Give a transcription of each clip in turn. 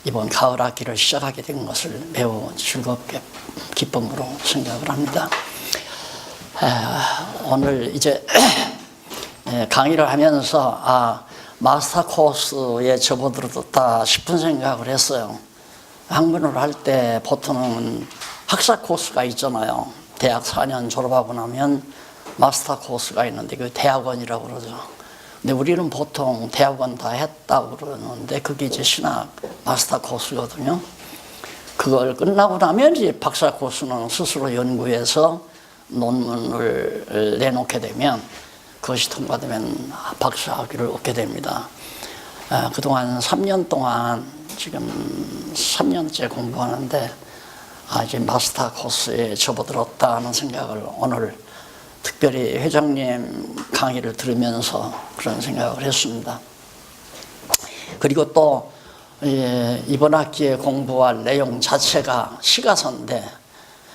이번 가을 학기를 시작하게 된 것을 매우 즐겁게 기쁨으로 생각을 합니다. 오늘 이제 강의를 하면서 마스터 코스에 접어들었다 싶은 생각을 했어요. 학문을 할 때 보통은 학사 코스가 있잖아요. 대학 4년 졸업하고 나면 마스터 코스가 있는데 그 대학원이라고 그러죠. 근데 우리는 보통 대학원 다 했다고 그러는데 그게 이제 신학 마스터 코스거든요. 그걸 끝나고 나면 이제 박사 코스는 스스로 연구해서 논문을 내놓게 되면 그것이 통과되면 박사 학위를 얻게 됩니다. 그동안 3년 동안 지금 3년째 공부하는데 이제 마스터 코스에 접어들었다는 생각을 오늘 특별히 회장님 강의를 들으면서 그런 생각을 했습니다. 그리고 또 이번 학기에 공부할 내용 자체가 시가서인데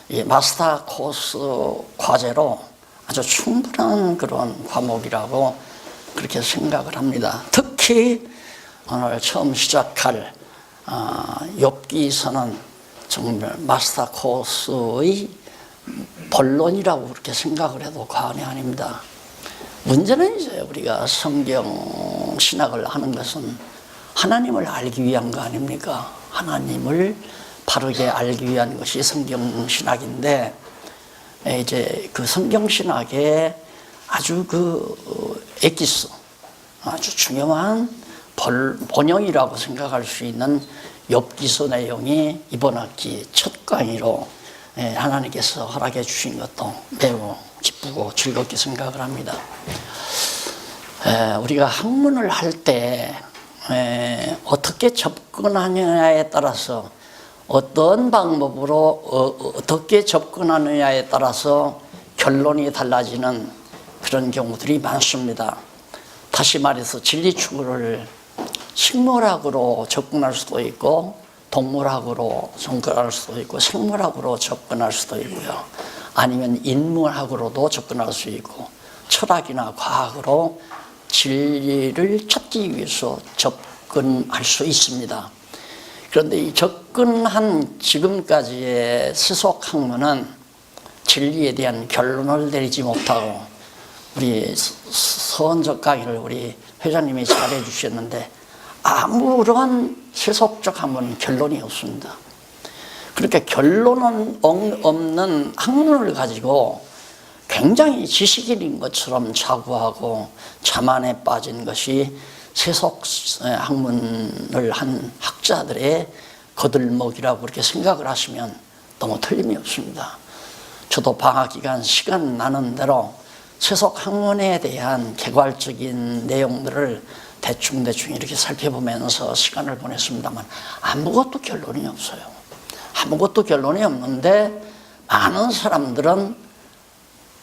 이 마스터 코스 과제로 아주 충분한 그런 과목이라고 그렇게 생각을 합니다. 특히 오늘 처음 시작할 욥기서는 정말 마스터 코스의 본론이라고 그렇게 생각을 해도 과언이 아닙니다. 문제는 이제 우리가 성경 신학을 하는 것은 하나님을 알기 위한 거 아닙니까? 하나님을 바르게 알기 위한 것이 성경 신학인데 이제 그 성경 신학의 아주 엑기스, 아주 중요한 본영이라고 생각할 수 있는 욥기서 내용이 이번 학기 첫 강의로 하나님께서 허락해 주신 것도 매우 기쁘고 즐겁게 생각을 합니다. 우리가 학문을 할 때 어떻게 접근하느냐에 따라서 어떤 방법으로 어떻게 접근하느냐에 따라서 결론이 달라지는 그런 경우들이 많습니다. 다시 말해서 진리 추구를 식물학으로 접근할 수도 있고 동물학으로 접근할 수도 있고 생물학으로 접근할 수도 있고요. 아니면 인문학으로도 접근할 수 있고 철학이나 과학으로 진리를 찾기 위해서 접근할 수 있습니다. 그런데 이 접근한 지금까지의 세속 학문은 진리에 대한 결론을 내리지 못하고 우리 서원적 강의를 우리 회장님이 잘해 주셨는데 아무런 세속적 학문은 결론이 없습니다. 그렇게 결론은 없는 학문을 가지고 굉장히 지식인인 것처럼 자부하고 자만에 빠진 것이 세속 학문을 한 학자들의 거들먹이라고 그렇게 생각을 하시면 너무 틀림이 없습니다. 저도 방학 기간 시간 나는 대로 세속 학문에 대한 개괄적인 내용들을 대충 이렇게 살펴보면서 시간을 보냈습니다만 아무것도 결론이 없어요. 아무것도 결론이 없는데 많은 사람들은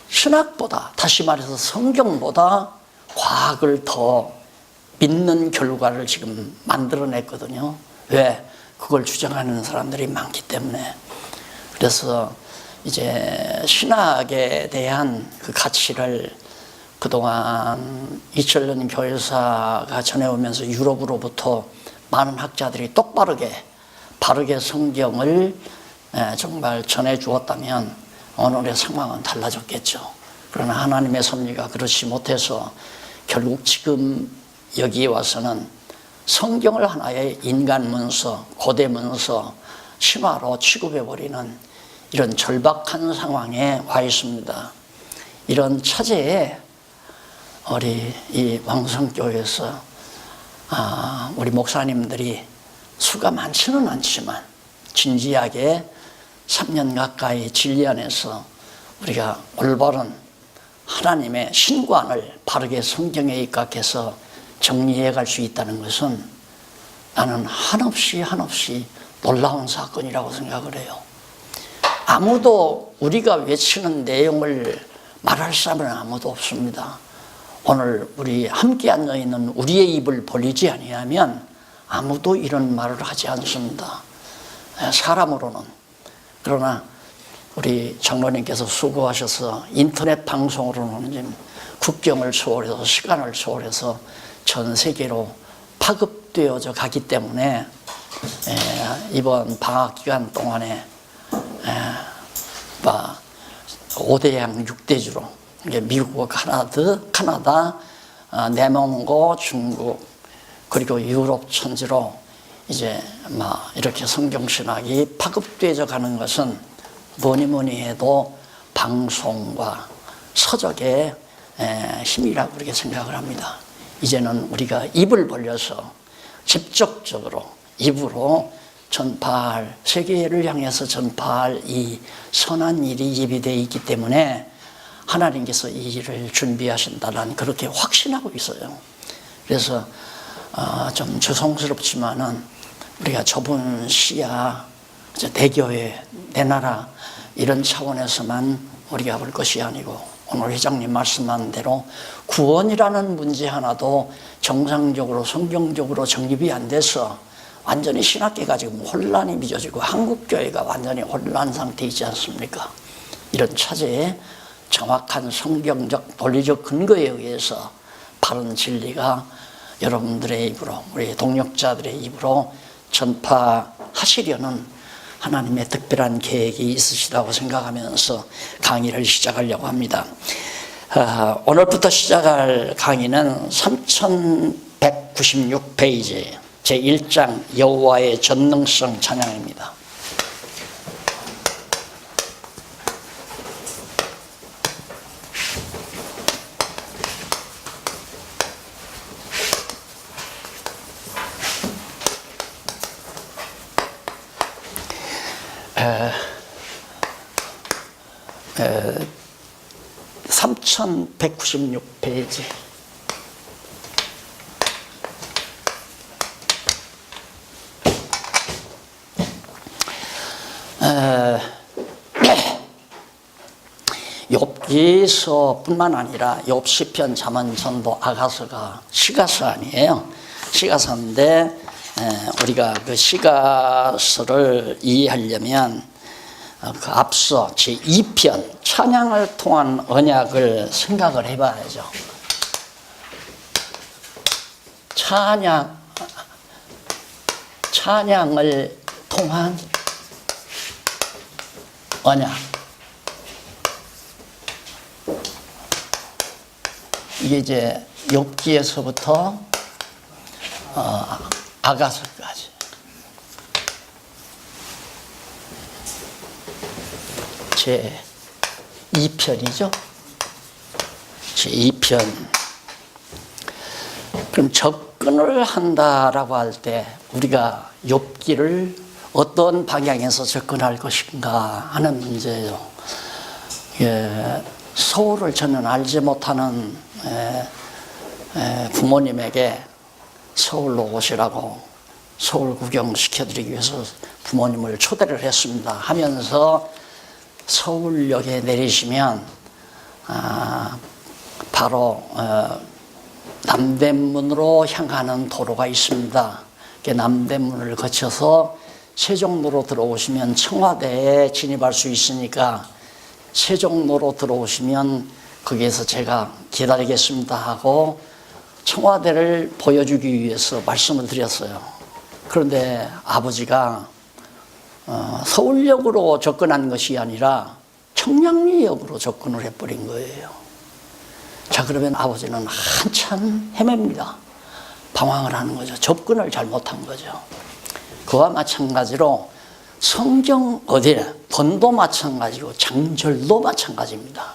신학보다, 다시 말해서 성경보다 과학을 더 믿는 결과를 지금 만들어냈거든요. 왜? 그걸 주장하는 사람들이 많기 때문에. 그래서 이제 신학에 대한 그 가치를 그동안 이철년 교회사가 전해오면서 유럽으로부터 많은 학자들이 바르게 성경을 정말 전해주었다면 오늘의 상황은 달라졌겠죠. 그러나 하나님의 섭리가 그렇지 못해서 결국 지금 여기에 와서는 성경을 하나의 인간 문서, 고대 문서, 신화로 취급해버리는 이런 절박한 상황에 와 있습니다. 이런 차제에 우리 이 왕성교회에서 우리 목사님들이 수가 많지는 않지만 진지하게 3년 가까이 진리 안에서 우리가 올바른 하나님의 신관을 바르게 성경에 입각해서 정리해 갈 수 있다는 것은 나는 한없이 놀라운 사건이라고 생각을 해요. 아무도 우리가 외치는 내용을 말할 사람은 아무도 없습니다. 오늘 우리 함께 앉아있는 우리의 입을 벌리지 아니하면 아무도 이런 말을 하지 않습니다. 사람으로는. 그러나 우리 장로님께서 수고하셔서 인터넷 방송으로는 지금 국경을 초월해서 시간을 초월해서 전 세계로 파급되어져 가기 때문에 이번 방학 기간 동안에 5대양 6대주로 미국, 카나다, 내몽고, 중국 그리고 유럽 천지로 이제 이렇게 성경신학이 파급되어져 가는 것은 뭐니 해도 방송과 서적의 힘이라고 그렇게 생각을 합니다. 이제는 우리가 입을 벌려서 직접적으로 입으로 전파할, 세계를 향해서 전파할 이 선한 일이 예비되어 있기 때문에 하나님께서 이 일을 준비하신다는 그렇게 확신하고 있어요. 그래서 좀 죄송스럽지만은 우리가 좁은 시야, 대교회, 내 나라 이런 차원에서만 우리가 볼 것이 아니고 오늘 회장님 말씀한 대로 구원이라는 문제 하나도 정상적으로 성경적으로 정립이 안 돼서 완전히 신학계가 지금 혼란이 빚어지고 한국교회가 완전히 혼란 상태에 있지 않습니까? 이런 차제에 정확한 성경적 논리적 근거에 의해서 바른 진리가 여러분들의 입으로 우리 동역자들의 입으로 전파하시려는 하나님의 특별한 계획이 있으시다고 생각하면서 강의를 시작하려고 합니다. 오늘부터 시작할 강의는 3196페이지 제1장 여호와의 전능성 찬양입니다. 에, 3196페이지 욥기서뿐만 아니라 욥시편, 잠언, 전도, 아가서가 시가서 아니에요. 시가서인데 우리가 그 시가서를 이해하려면 그 앞서 제2편 찬양을 통한 언약을 생각을 해봐야죠. 찬양을 통한 언약. 이게 이제 욥기에서부터 아가서까지. 제2편이죠. 제2편. 그럼 접근을 한다라고 할 때 우리가 욥기를 어떤 방향에서 접근할 것인가 하는 문제예요. 서울을 전혀 알지 못하는 부모님에게 서울로 오시라고 서울 구경시켜드리기 위해서 부모님을 초대를 했습니다. 하면서 서울역에 내리시면 바로 남대문으로 향하는 도로가 있습니다. 남대문을 거쳐서 세종로로 들어오시면 청와대에 진입할 수 있으니까 세종로로 들어오시면 거기에서 제가 기다리겠습니다 하고 청와대를 보여주기 위해서 말씀을 드렸어요. 그런데 아버지가 서울역으로 접근한 것이 아니라 청량리역으로 접근을 해버린 거예요. 자, 그러면 아버지는 한참 헤맵니다. 방황을 하는 거죠. 접근을 잘못한 거죠. 그와 마찬가지로 성경 번도 마찬가지고 장절도 마찬가지입니다.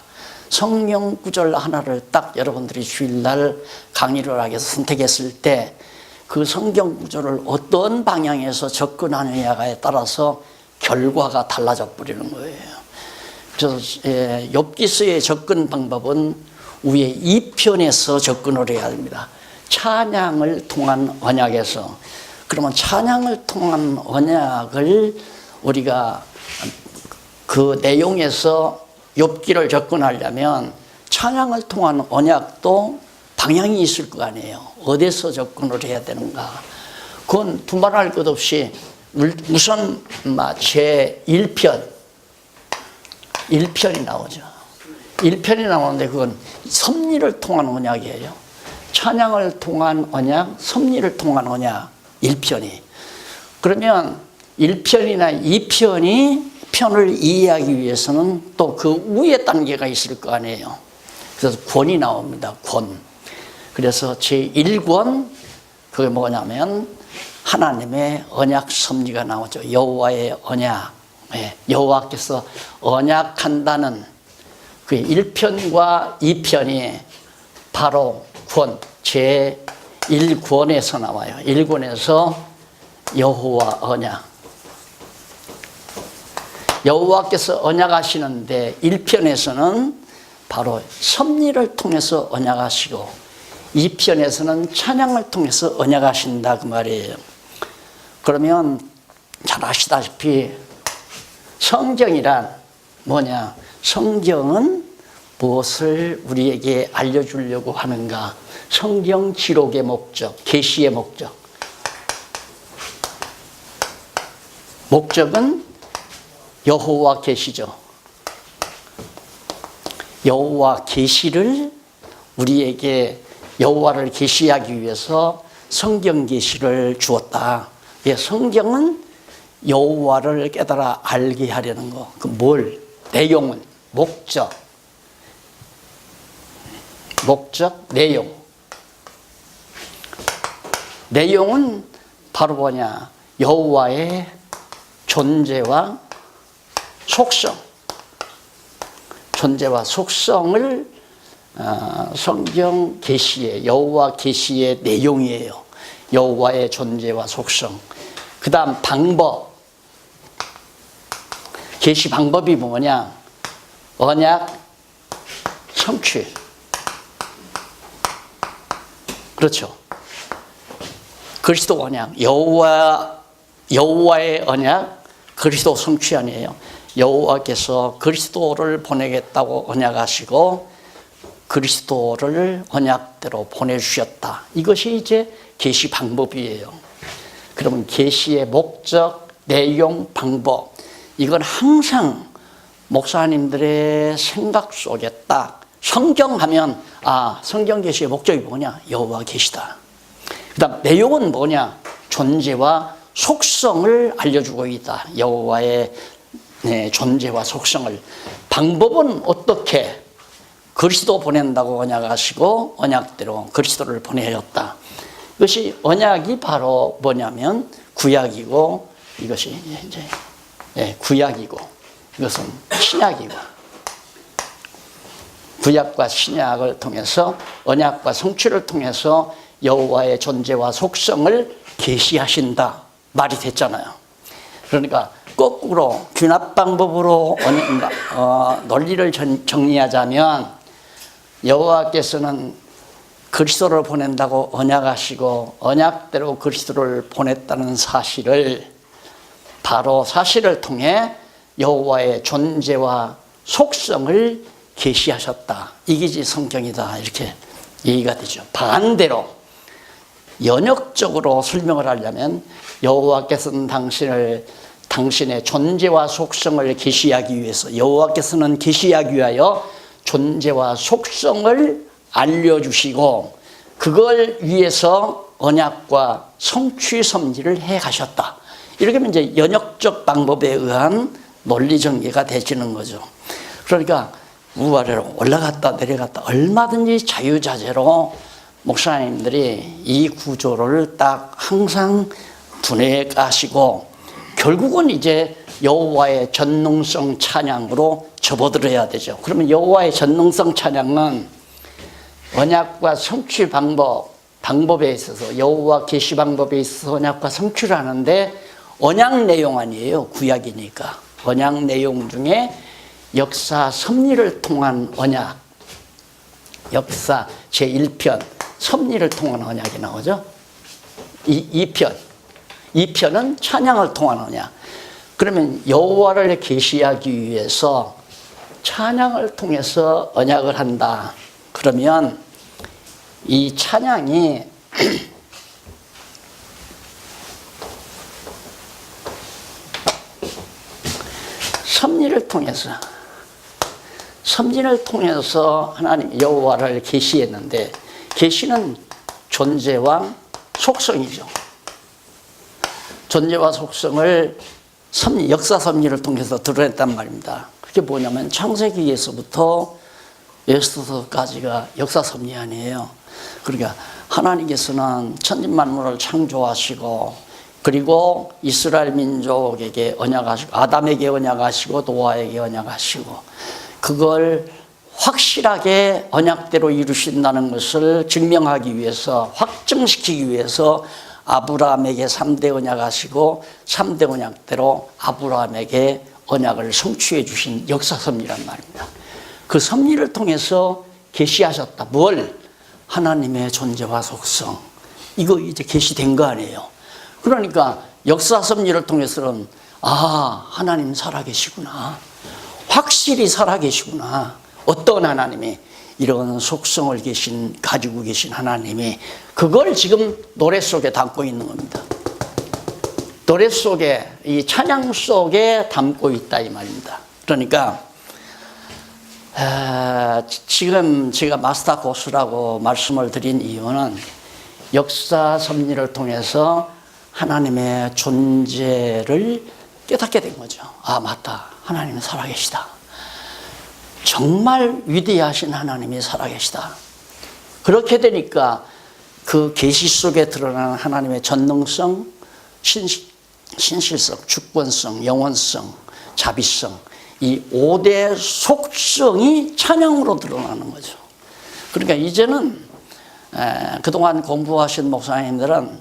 성경 구절 하나를 딱 여러분들이 주일날 강의를 하기 위해서 선택했을 때 그 성경 구절을 어떤 방향에서 접근하느냐에 따라서 결과가 달라져 버리는 거예요. 그래서 욥기서의 접근 방법은 위에 2편에서 접근을 해야 됩니다. 찬양을 통한 언약에서. 그러면 찬양을 통한 언약을 우리가 그 내용에서 욥기를 접근하려면 찬양을 통한 언약도 방향이 있을 거 아니에요. 어디서 접근을 해야 되는가. 그건 두말할 것 없이 우선 제1편이 나오죠. 1편이 나오는데 그건 섭리를 통한 언약이에요. 찬양을 통한 언약, 섭리를 통한 언약 1편이. 그러면 1편이나 2편이 편을 이해하기 위해서는 또 그 위에 단계가 있을 거 아니에요. 그래서 권이 나옵니다. 권. 그래서 제1권 그게 뭐냐면 하나님의 언약 섭리가 나오죠. 여호와의 언약. 여호와께서 언약한다는 그 1편과 2편이 바로 권 제1권에서 나와요. 1권에서 여호와 언약. 여호와께서 언약하시는데 1편에서는 바로 섭리를 통해서 언약하시고 2편에서는 찬양을 통해서 언약하신다 그 말이에요. 그러면 잘 아시다시피 성경이란 뭐냐? 성경은 무엇을 우리에게 알려주려고 하는가? 성경 기록의 목적, 계시의 목적. 목적은 여호와 계시죠. 여호와 계시를 우리에게 여호와를 계시하기 위해서 성경 계시를 주었다. 예, 성경은 여호와를 깨달아 알게 하려는 거. 그 뭘? 내용은 목적, 내용. 내용은 바로 뭐냐? 여호와의 존재와 속성. 존재와 속성을 성경 계시의 여호와 계시의 내용이에요. 여호와의 존재와 속성. 그 다음 방법. 계시 방법이 뭐냐? 언약 성취. 그렇죠. 그리스도 언약. 여호와의 언약 그리스도 성취 아니에요. 여호와께서 그리스도를 보내겠다고 언약하시고 그리스도를 언약대로 보내주셨다. 이것이 이제 계시 방법이에요. 그러면 계시의 목적, 내용, 방법 이건 항상 목사님들의 생각 속에 딱 성경하면 성경 계시의 목적이 뭐냐? 여호와 계시다. 그 다음 내용은 뭐냐? 존재와 속성을 알려주고 있다. 여호와의 존재와 속성을. 방법은 어떻게? 그리스도 보낸다고 언약하시고 언약대로 그리스도를 보내셨다. 이것이 언약이 바로 뭐냐면 구약이고 이것이 이제 구약이고 이것은 신약이고 구약과 신약을 통해서 언약과 성취를 통해서 여호와의 존재와 속성을 계시하신다 말이 됐잖아요. 그러니까 거꾸로 귀납 방법으로 논리를 정리하자면 여호와께서는 그리스도를 보낸다고 언약하시고 언약대로 그리스도를 보냈다는 사실을 바로 사실을 통해 여호와의 존재와 속성을 계시하셨다. 이게 이제 성경이다. 이렇게 얘기가 되죠. 반대로 연역적으로 설명을 하려면 여호와께서는 당신의 존재와 속성을 계시하기 위해서 여호와께서는 계시하기 위하여 존재와 속성을 알려주시고 그걸 위해서 언약과 성취 섭리를 해 가셨다. 이렇게 하면 이제 연역적 방법에 의한 논리 전개가 되지는 거죠. 그러니까 우아래로 올라갔다 내려갔다 얼마든지 자유자재로 목사님들이 이 구조를 딱 항상 두뇌에 까시고 결국은 이제 여호와의 전능성 찬양으로 접어들어야 되죠. 그러면 여호와의 전능성 찬양은 언약과 성취 방법에 있어서 여호와 계시 방법에 있어서 언약과 성취를 하는데 언약 내용 아니에요. 구약이니까. 언약 내용 중에 역사 섭리를 통한 언약, 역사 제1편 섭리를 통한 언약이 나오죠. 2편은 찬양을 통한 언약. 그러면 여호와를 계시하기 위해서 찬양을 통해서 언약을 한다. 그러면 이 찬양이 섭리를 통해서 하나님 여호와를 계시했는데 계시는 존재와 속성이죠. 존재와 속성을 역사 섭리를 통해서 드러냈단 말입니다. 그게 뭐냐면 창세기에서부터 에스더서까지가 역사 섭리 아니에요. 그러니까 하나님께서는 천지만물을 창조하시고, 그리고 이스라엘 민족에게 언약하시고, 아담에게 언약하시고, 노아에게 언약하시고, 그걸 확실하게 언약대로 이루신다는 것을 증명하기 위해서, 확증시키기 위해서 아브라함에게 3대 언약하시고 3대 언약대로 아브라함에게 언약을 성취해 주신 역사 섭리란 말입니다. 그 섭리를 통해서 계시하셨다. 뭘? 하나님의 존재와 속성. 이거 이제 계시된 거 아니에요. 그러니까 역사 섭리를 통해서는 하나님 살아계시구나. 확실히 살아계시구나. 어떤 하나님이? 이런 속성을 가지고 계신 하나님이, 그걸 지금 노래 속에 담고 있는 겁니다. 노래 속에, 이 찬양 속에 담고 있다 이 말입니다. 그러니까 지금 제가 마스터 코스라고 말씀을 드린 이유는 역사 섭리를 통해서 하나님의 존재를 깨닫게 된 거죠. 맞다. 하나님은 살아계시다. 정말 위대하신 하나님이 살아계시다. 그렇게 되니까 그 계시 속에 드러나는 하나님의 전능성, 신실성, 주권성, 영원성, 자비성, 이 5대 속성이 찬양으로 드러나는 거죠. 그러니까 이제는 그동안 공부하신 목사님들은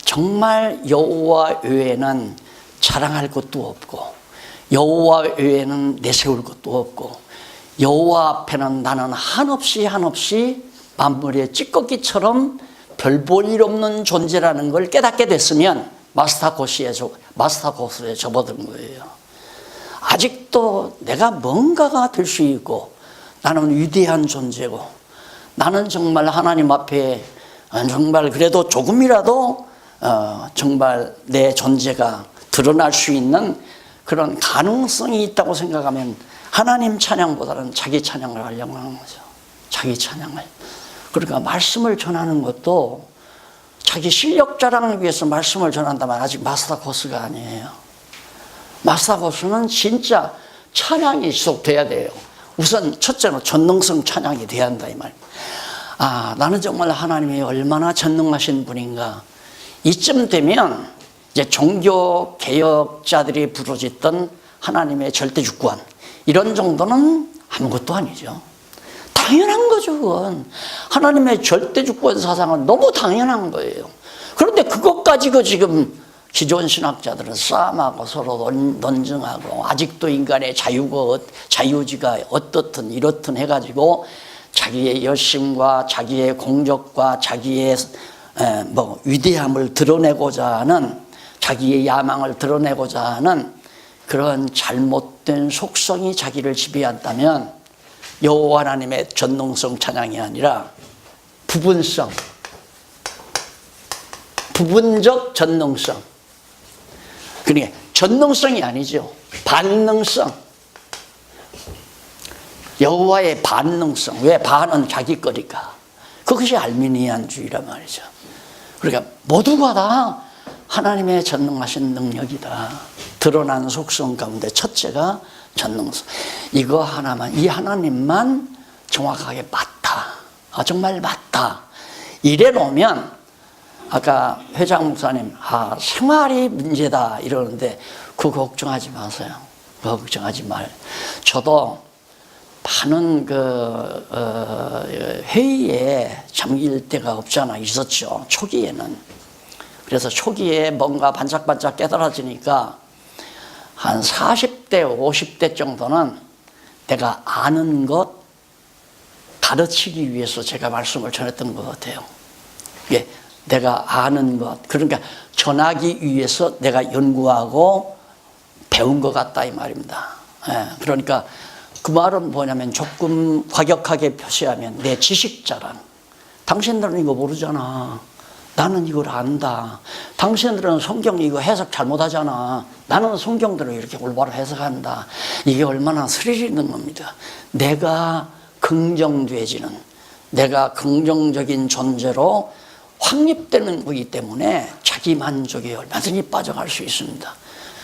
정말 여호와 외에는 자랑할 것도 없고, 여호와 외에는 내세울 것도 없고, 여호와 앞에는 나는 한없이 만물의 찌꺼기처럼 별 볼 일 없는 존재라는 걸 깨닫게 됐으면 마스터 코스에 접어든 거예요. 아직도 내가 뭔가가 될 수 있고, 나는 위대한 존재고, 나는 정말 하나님 앞에 정말 그래도 조금이라도 정말 내 존재가 드러날 수 있는 그런 가능성이 있다고 생각하면 하나님 찬양보다는 자기 찬양을 하려고 하는 거죠. 자기 찬양을. 그러니까 말씀을 전하는 것도 자기 실력 자랑을 위해서 말씀을 전한다면 아직 마스터 코스가 아니에요. 마스터 코스는 진짜 찬양이 지속돼야 돼요. 우선 첫째는 전능성 찬양이 돼야 한다 이 말. 나는 정말 하나님이 얼마나 전능하신 분인가. 이쯤 되면 이제 종교 개혁자들이 부르짖던 하나님의 절대 주권, 이런 정도는 아무것도 아니죠. 당연한 거죠. 그건 하나님의 절대 주권 사상은 너무 당연한 거예요. 그런데 그것 가지고 지금 기존 신학자들은 싸움하고 서로 논증하고, 아직도 인간의 자유지가 어떻든 이렇든 해가지고 자기의 열심과 자기의 공적과 자기의 위대함을 드러내고자 하는, 자기의 야망을 드러내고자 하는 그런 잘못된 속성이 자기를 지배한다면 여호와 하나님의 전능성 찬양이 아니라 부분적 전능성, 그러니까 전능성이 아니죠. 반능성, 여호와의 반능성. 왜? 반은 자기 거니까. 그것이 알미니안주의란 말이죠. 그러니까 모두가 다 하나님의 전능하신 능력이다. 드러난 속성 가운데 첫째가 전능성. 이거 하나만, 이 하나님만 정확하게 맞다. 정말 맞다. 이래 놓으면, 아까 회장 목사님, 생활이 문제다 이러는데 그거 걱정하지 마세요. 그거 걱정하지 말. 저도 많은 회의에 잠길 때가 없잖아. 있었죠. 초기에는. 그래서 초기에 뭔가 반짝반짝 깨달아지니까 한 40대, 50대 정도는 내가 아는 것 가르치기 위해서 제가 말씀을 전했던 것 같아요. 예, 내가 아는 것, 그러니까 전하기 위해서 내가 연구하고 배운 것 같다 이 말입니다. 예, 그러니까 그 말은 뭐냐면 조금 과격하게 표시하면 내 지식 자랑. 당신들은 이거 모르잖아. 나는 이걸 안다. 당신들은 성경 이거 해석 잘못하잖아. 나는 성경대로 이렇게 올바로 해석한다. 이게 얼마나 스릴 있는 겁니다. 내가 긍정되지는, 내가 긍정적인 존재로 확립되는 거기 때문에 자기 만족에 얼마든지 빠져갈 수 있습니다.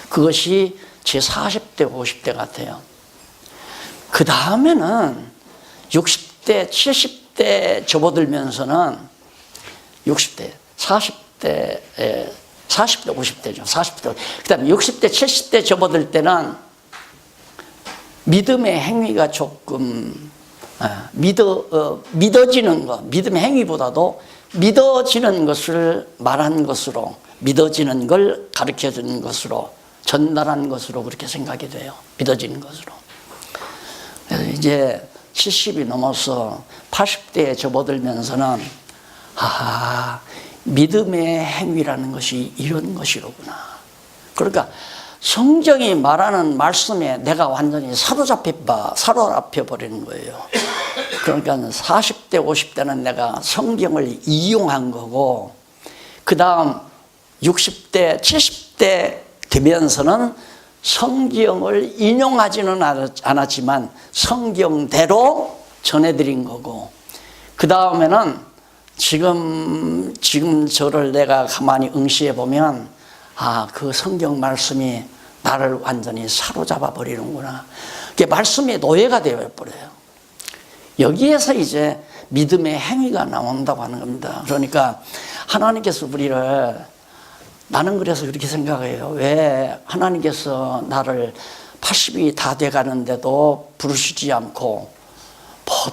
그것이 제 40대, 50대 같아요. 그 다음에는 60대, 70대 접어들면서는 60대, 40대, 40대, 50대죠. 40대. 그 다음에 60대, 70대 접어들 때는 믿음의 행위가 조금 믿어지는 것, 믿음의 행위보다도 믿어지는 것을 말한 것으로, 믿어지는 걸 가르쳐 주는 것으로, 전달한 것으로 그렇게 생각이 돼요. 믿어지는 것으로. 이제 70이 넘어서 80대에 접어들면서는 믿음의 행위라는 것이 이런 것이로구나. 그러니까 성경이 말하는 말씀에 내가 완전히 사로잡혀 버리는 거예요. 그러니까 40대, 50대는 내가 성경을 이용한 거고, 그 다음 60대, 70대 되면서는 성경을 인용하지는 않았지만 성경대로 전해드린 거고, 그 다음에는 지금 저를 내가 가만히 응시해 보면 그 성경 말씀이 나를 완전히 사로잡아 버리는구나. 그게 말씀의 노예가 되어 버려요. 여기에서 이제 믿음의 행위가 나온다고 하는 겁니다. 그러니까 하나님께서 우리를, 나는 그래서 그렇게 생각해요. 왜 하나님께서 나를 80이 다 돼가는데도 부르시지 않고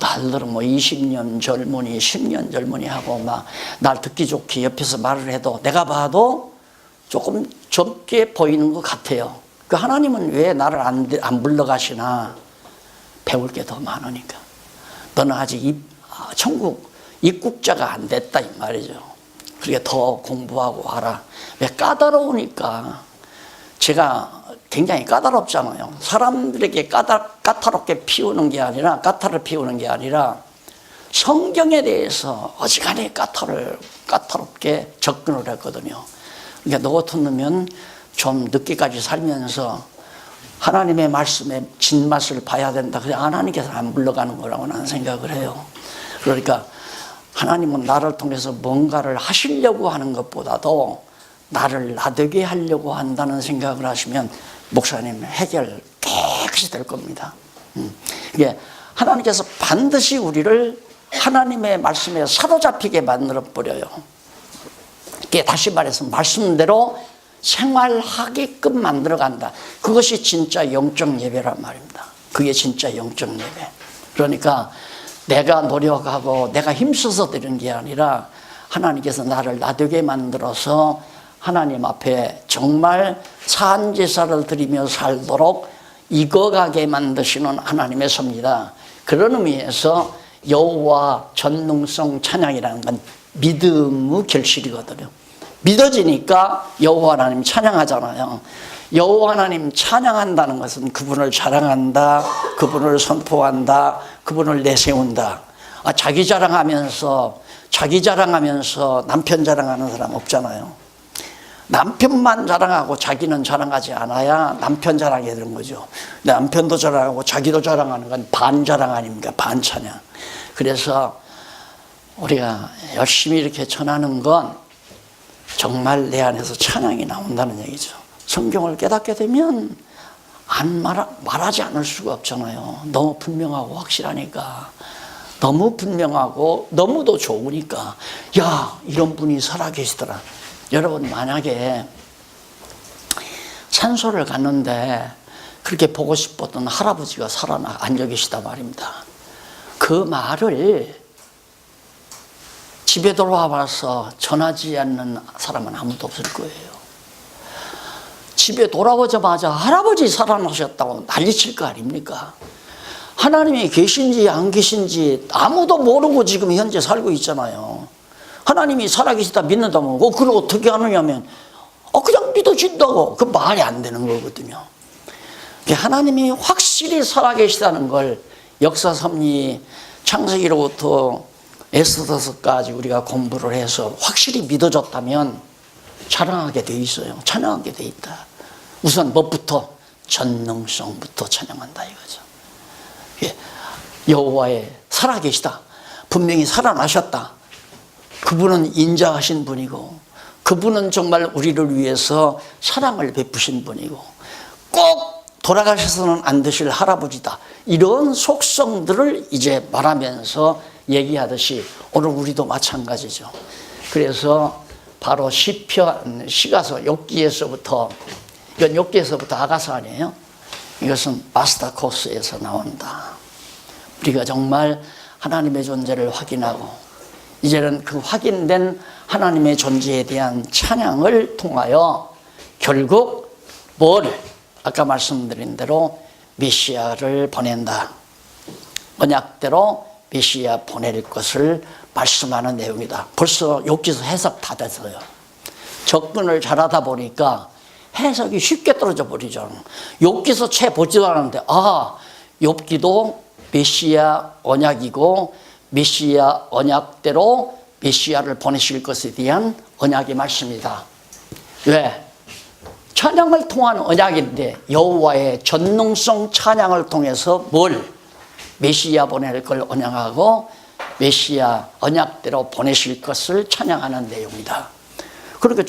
달들어 20년 젊은이, 10년 젊은이 하고 막 날 듣기 좋게 옆에서 말을 해도 내가 봐도 조금 젊게 보이는 것 같아요. 그 하나님은 왜 나를 안 불러가시나? 배울 게 더 많으니까. 너는 아직 천국 입국자가 안 됐다 이 말이죠. 그러니까 더 공부하고 와라. 왜? 까다로우니까. 제가 굉장히 까다롭잖아요. 사람들에게 까다롭게 피우는 게 아니라, 까탈을 피우는 게 아니라 성경에 대해서 어지간히 까다롭게 접근을 했거든요. 그러니까 너 같은 놈은 좀 늦게까지 살면서 하나님의 말씀의 진맛을 봐야 된다. 그래서 하나님께서 안 불러가는 거라고 나는 생각을 해요. 그러니까 하나님은 나를 통해서 뭔가를 하시려고 하는 것보다도 나를 나되게 하려고 한다는 생각을 하시면 목사님 해결 깨끗이 될 겁니다. 이게 하나님께서 반드시 우리를 하나님의 말씀에 사로잡히게 만들어버려요. 이게 다시 말해서 말씀대로 생활하게끔 만들어간다. 그것이 진짜 영적 예배란 말입니다. 그게 진짜 영적 예배. 그러니까 내가 노력하고 내가 힘써서 되는 게 아니라 하나님께서 나를 나되게 만들어서 하나님 앞에 정말 산제사를 드리며 살도록 익어가게 만드시는 하나님의 섭니다. 그런 의미에서 여호와 전능성 찬양이라는 건 믿음의 결실이거든요. 믿어지니까 여호와 하나님 찬양하잖아요. 여호와 하나님 찬양한다는 것은 그분을 자랑한다, 그분을 선포한다, 그분을 내세운다. 자기 자랑하면서 남편 자랑하는 사람 없잖아요. 남편만 자랑하고 자기는 자랑하지 않아야 남편 자랑이 되는 거죠. 남편도 자랑하고 자기도 자랑하는 건 반자랑 아닙니까? 반찬양. 그래서 우리가 열심히 이렇게 전하는 건 정말 내 안에서 찬양이 나온다는 얘기죠. 성경을 깨닫게 되면 말하지 않을 수가 없잖아요. 너무 분명하고 확실하니까. 너무 분명하고 너무도 좋으니까. 야, 이런 분이 살아계시더라. 여러분 만약에 산소를 갔는데 그렇게 보고 싶었던 할아버지가 살아나 앉아 계시다 말입니다. 그 말을 집에 돌아와서 전하지 않는 사람은 아무도 없을 거예요. 집에 돌아오자마자 할아버지 살아나셨다고 난리칠 거 아닙니까? 하나님이 계신지 안 계신지 아무도 모르고 지금 현재 살고 있잖아요. 하나님이 살아계시다 믿는다면 그걸 어떻게 하느냐면 그냥 믿어진다고. 그 말이 안 되는 거거든요. 하나님이 확실히 살아계시다는 걸 역사 섭리 창세기로부터 에스더서까지 우리가 공부를 해서 확실히 믿어졌다면 자랑하게 돼 있어요. 찬양하게 돼 있다. 우선 무엇부터? 전능성부터 찬양한다 이거죠. 여호와의 살아계시다. 분명히 살아나셨다. 그분은 인자하신 분이고 그분은 정말 우리를 위해서 사랑을 베푸신 분이고 꼭 돌아가셔서는 안 되실 할아버지다. 이런 속성들을 이제 말하면서 얘기하듯이 오늘 우리도 마찬가지죠. 그래서 바로 시편, 시가서, 욥기에서부터, 이건 욥기에서부터 아가서 아니에요? 이것은 마스터 코스에서 나온다. 우리가 정말 하나님의 존재를 확인하고 이제는 그 확인된 하나님의 존재에 대한 찬양을 통하여 결국 뭘? 아까 말씀드린 대로 메시아를 보낸다. 언약대로 메시아 보낼 것을 말씀하는 내용이다. 벌써 욥기서 해석 다 됐어요. 접근을 잘하다 보니까 해석이 쉽게 떨어져 버리죠. 욥기서 채 보지도 않았는데 욥기도 메시아 언약이고 메시아 언약대로 메시아를 보내실 것에 대한 언약의 말씀이다. 왜? 찬양을 통한 언약인데 여호와의 전능성 찬양을 통해서 뭘? 메시아 보낼 걸 언약하고 메시아 언약대로 보내실 것을 찬양하는 내용이다. 그러니까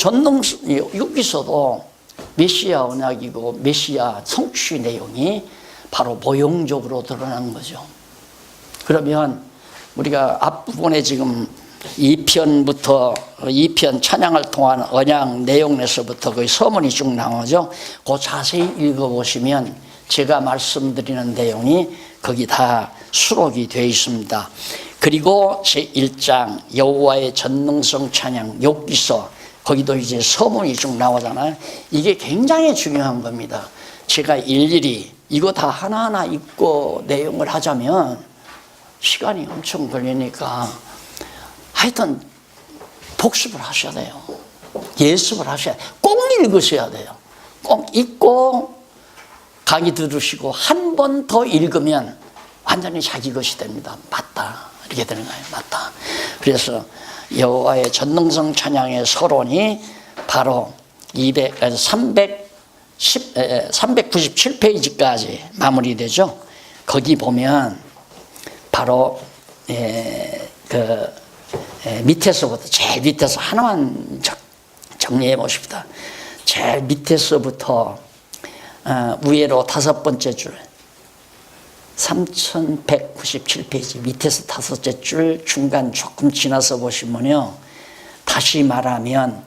여기서도 메시아 언약이고 메시아 성취 내용이 바로 모형적으로 드러난 거죠. 그러면 우리가 앞부분에 지금 2편 찬양을 통한 언약 내용에서부터 그 서문이 쭉 나오죠. 그 자세히 읽어보시면 제가 말씀드리는 내용이 거기 다 수록이 되어 있습니다. 그리고 제1장 여호와의 전능성 찬양 욥기서 거기도 이제 서문이 쭉 나오잖아요. 이게 굉장히 중요한 겁니다. 제가 일일이 이거 다 하나하나 읽고 내용을 하자면 시간이 엄청 걸리니까 하여튼 복습을 하셔야 돼요. 예습을 하셔야 돼요. 꼭 읽으셔야 돼요. 꼭 읽고 강의 들으시고 한 번 더 읽으면 완전히 자기 것이 됩니다. 맞다. 이렇게 되는 거예요. 맞다. 그래서 여호와의 전능성 찬양의 서론이 바로 397페이지까지 마무리되죠. 거기 보면 바로 밑에서부터 제일 밑에서 하나만 정리해 보십시다. 제일 밑에서부터 위로 5번째 줄 3197페이지 밑에서 5째 줄 중간 조금 지나서 보시면요. 다시 말하면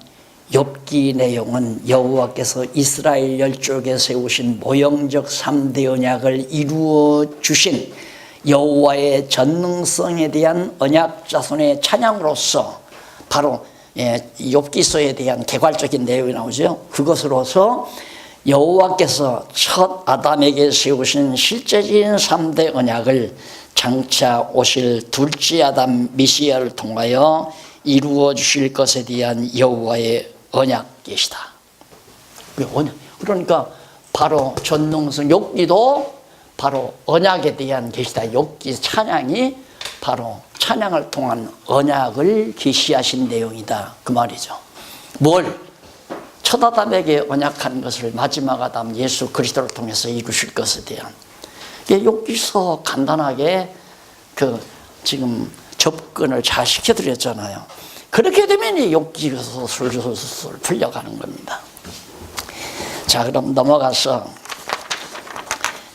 욥기 내용은 여호와께서 이스라엘 열족에 세우신 모형적 3대 언약을 이루어 주신 여호와의 전능성에 대한 언약 자손의 찬양으로서 바로 욥기서에 대한 개괄적인 내용이 나오죠. 그것으로서 여호와께서 첫 아담에게 세우신 실제적인 3대 언약을 장차 오실 둘째 아담 메시아를 통하여 이루어 주실 것에 대한 여호와의 언약 계시다. 그러니까 바로 전능성 욥기도 바로 언약에 대한 계시다. 욥기 찬양이 바로 찬양을 통한 언약을 계시하신 내용이다. 그 말이죠. 뭘? 첫 아담에게 언약한 것을 마지막 아담 예수 그리스도를 통해서 이루실 것에 대한. 욥기서 간단하게 지금 접근을 잘 시켜드렸잖아요. 그렇게 되면 욥기서 술술 풀려가는 겁니다. 자, 그럼 넘어가서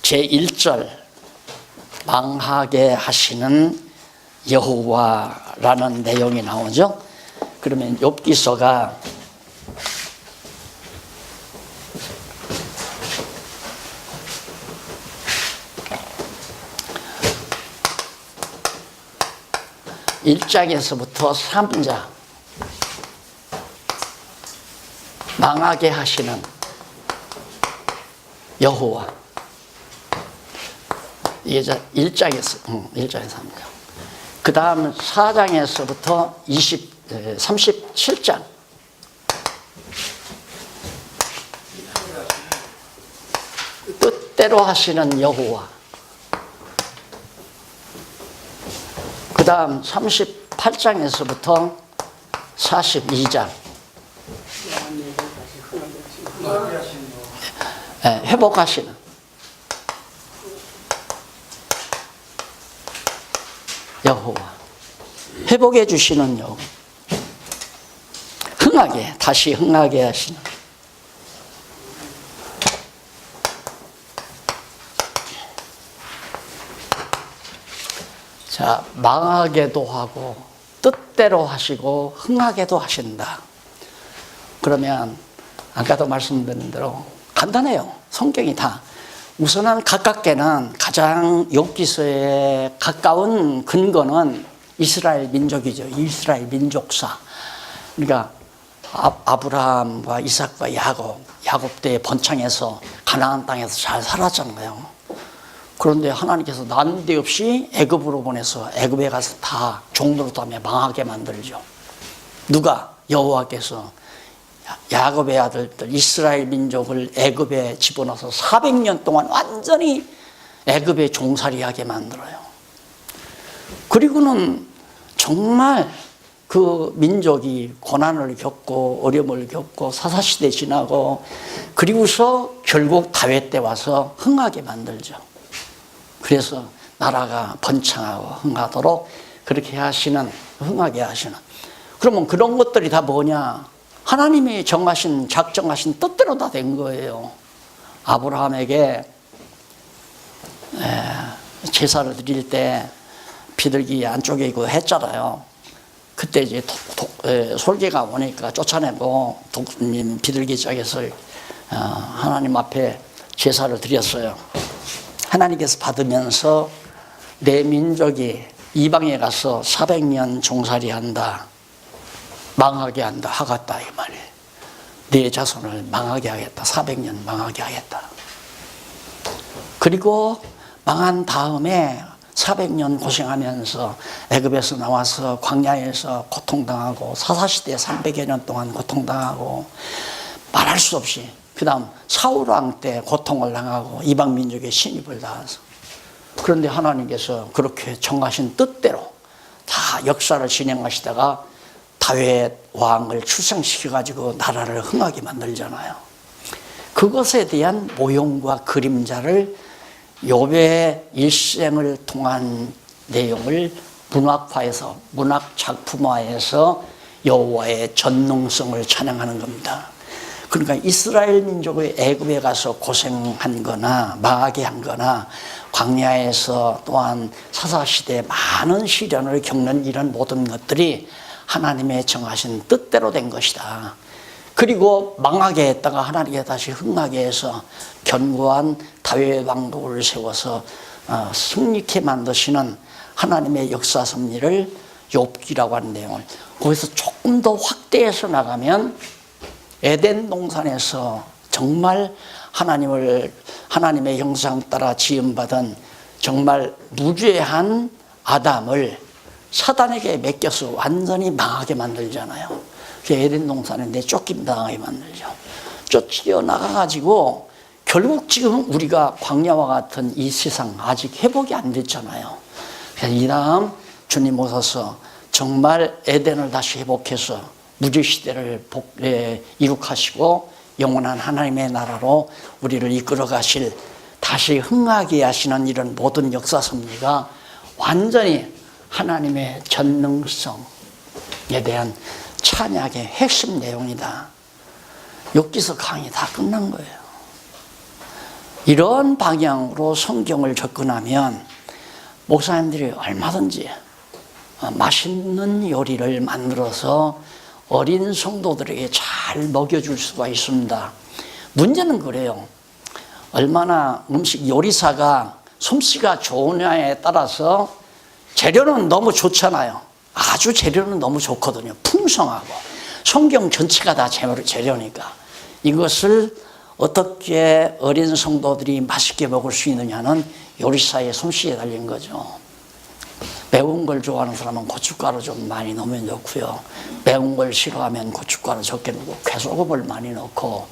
제1절 망하게 하시는 여호와라는 내용이 나오죠. 그러면 욥기서가 1장에서부터 3장 망하게 하시는 여호와 이게 1장에서 3장 그 다음 4장에서부터 37장 뜻대로 하시는 여호와 그 다음 38장에서부터 42장 회복하시는 여호와 회복해 주시는 여호와 흥하게, 다시 흥하게 하시는. 자, 망하게도 하고 뜻대로 하시고 흥하게도 하신다. 그러면 아까도 말씀드린 대로 간단해요. 성경이 다. 우선은 가깝게는 가장 욥기서에 가까운 근거는 이스라엘 민족이죠. 이스라엘 민족사. 그러니까 아브라함과 이삭과 야곱 때의 번창해서 가나안 땅에서 잘 살았잖아요. 그런데 하나님께서 난데없이 애굽으로 보내서 애굽에 가서 다 종로로 다음에 망하게 만들죠. 누가? 여호와께서 야곱의 아들들 이스라엘 민족을 애굽에 집어넣어서 400년 동안 완전히 애굽에 종살이하게 만들어요. 그리고는 정말 그 민족이 고난을 겪고 어려움을 겪고 사사시대 지나고 그리고서 결국 다윗 때 와서 흥하게 만들죠. 그래서 나라가 번창하고 흥하도록 그렇게 하시는, 흥하게 하시는. 그러면 그런 것들이 다 뭐냐? 하나님이 정하신, 작정하신 뜻대로 다 된 거예요. 아브라함에게 제사를 드릴 때 비둘기 안쪽에 이거 했잖아요. 그때 이제 솔개가 오니까 쫓아내고 비둘기 짝에서 하나님 앞에 제사를 드렸어요. 하나님께서 받으면서 내 민족이 이방에 가서 400년 종살이 한다. 망하게 한다. 하겠다 이 말이에요. 내 자손을 망하게 하겠다. 400년 망하게 하겠다. 그리고 망한 다음에 400년 고생하면서 애굽에서 나와서 광야에서 고통당하고 사사시대 300여 년 동안 고통당하고 말할 수 없이 그 다음 사울왕 때 고통을 당하고 이방 민족의 신입을 당해서 그런데 하나님께서 그렇게 정하신 뜻대로 다 역사를 진행하시다가 다윗 왕을 출생시켜가지고 나라를 흥하게 만들잖아요. 그것에 대한 모형과 그림자를 욥의 일생을 통한 내용을 문학화해서 문학 작품화해서 여호와의 전능성을 찬양하는 겁니다. 그러니까 이스라엘 민족의 애굽에 가서 고생한 거나 망하게 한 거나 광야에서 또한 사사시대에 많은 시련을 겪는 이런 모든 것들이 하나님의 정하신 뜻대로 된 것이다. 그리고 망하게 했다가 하나님께 다시 흥하게 해서 견고한 다윗 왕국을 세워서 승리케 만드시는 하나님의 역사 섭리를 욥기라고 하는 내용을 거기서 조금 더 확대해서 나가면 에덴 동산에서 정말 하나님의 형상 따라 지음받은 정말 무죄한 아담을 사단에게 맡겨서 완전히 망하게 만들잖아요. 에덴 동산에 내쫓김 당하게 만들죠. 쫓겨 나가가지고 결국 지금 우리가 광야와 같은 이 세상 아직 회복이 안 됐잖아요. 그래서 이 다음 주님 오셔서 정말 에덴을 다시 회복해서 무죄시대를 이룩하시고 영원한 하나님의 나라로 우리를 이끌어 가실 다시 흥하게 하시는 이런 모든 역사 섭리가 완전히 하나님의 전능성에 대한 찬양의 핵심 내용이다. 욥기서 강의 다 끝난 거예요. 이런 방향으로 성경을 접근하면 목사님들이 얼마든지 맛있는 요리를 만들어서 어린 성도들에게 잘 먹여줄 수가 있습니다. 문제는 그래요. 얼마나 음식 요리사가 솜씨가 좋으냐에 따라서 재료는 너무 좋잖아요. 아주 재료는 너무 좋거든요. 풍성하고 성경 전체가 다 재료니까 이것을 어떻게 어린 성도들이 맛있게 먹을 수 있느냐는 요리사의 솜씨에 달린 거죠. 매운 걸 좋아하는 사람은 고춧가루 좀 많이 넣으면 좋고요. 매운 걸 싫어하면 고춧가루 적게 넣고 괴소금을 많이 넣고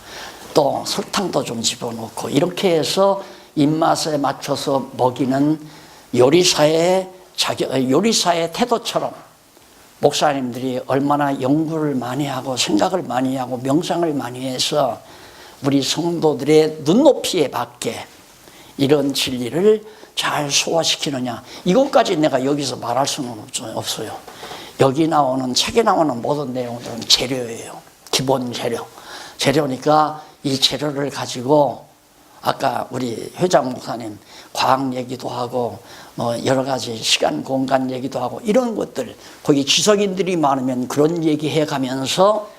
또 설탕도 좀 집어넣고 이렇게 해서 입맛에 맞춰서 먹이는 요리사의 태도처럼 목사님들이 얼마나 연구를 많이 하고 생각을 많이 하고 명상을 많이 해서 우리 성도들의 눈높이에 맞게 이런 진리를 잘 소화시키느냐, 이것까지 내가 여기서 말할 수는 없어요. 여기 나오는 책에 나오는 모든 내용들은 재료예요. 기본 재료니까 이 재료를 가지고 아까 우리 회장 목사님 과학 얘기도 하고 뭐 여러 가지 시간 공간 얘기도 하고 이런 것들 거기 지성인들이 많으면 그런 얘기해 가면서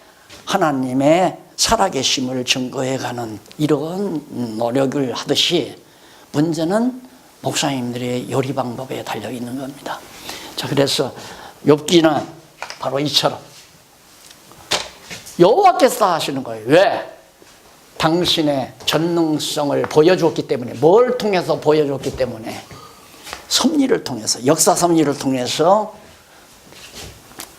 하나님의 살아계심을 증거해가는 이런 노력을 하듯이 문제는 목사님들의 요리 방법에 달려있는 겁니다. 자, 그래서 욥기는 바로 이처럼 여호와께서 하시는 거예요. 왜? 당신의 전능성을 보여주었기 때문에. 뭘 통해서 보여줬기 때문에? 섭리를 통해서, 역사 섭리를 통해서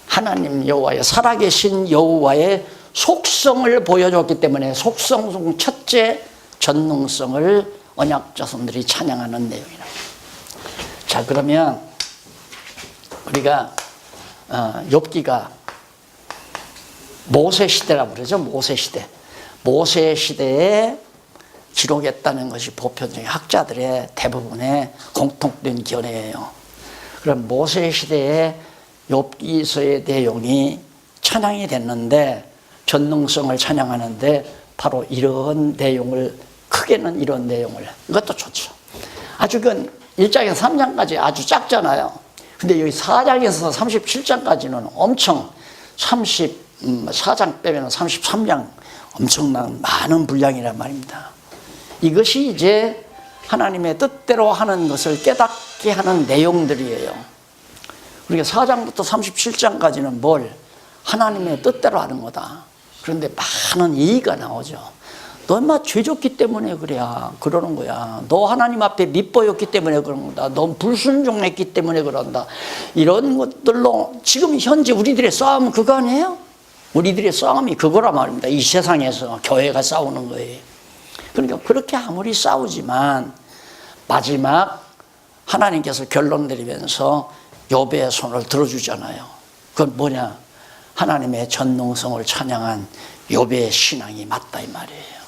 하나님 여호와의 살아계신 여호와의 속성을 보여줬기 때문에 속성 중 첫째 전능성을 언약 자손들이 찬양하는 내용이라. 자, 그러면 우리가 욥기가 모세 시대라고 그러죠. 모세 시대. 모세 시대에 기록했다는 것이 보편적인 학자들의 대부분의 공통된 견해예요. 그럼 모세 시대에 욥기서의 내용이 찬양이 됐는데 전능성을 찬양하는데 바로 이런 내용을 크게는 이런 내용을 이것도 좋죠. 아주 그 1장에서 3장까지 아주 작잖아요. 근데 여기 4장에서 37장까지는 엄청 34장 빼면 33장 엄청난 많은 분량이란 말입니다. 이것이 이제 하나님의 뜻대로 하는 것을 깨닫게 하는 내용들이에요. 그러니까 4장부터 37장까지는 뭘? 하나님의 뜻대로 하는 거다. 그런데 많은 이의가 나오죠. 너 인마 죄졌기 때문에 그러는 거야. 너 하나님 앞에 밉보였기 때문에 그런 거다. 너 불순종했기 때문에 그런다. 이런 것들로 지금 현재 우리들의 싸움은 그거 아니에요? 우리들의 싸움이 그거란 말입니다. 이 세상에서 교회가 싸우는 거예요. 그러니까 그렇게 아무리 싸우지만 마지막 하나님께서 결론 내리면서 욥의 손을 들어주잖아요. 그건 뭐냐? 하나님의 전능성을 찬양한 욥의 신앙이 맞다 이 말이에요.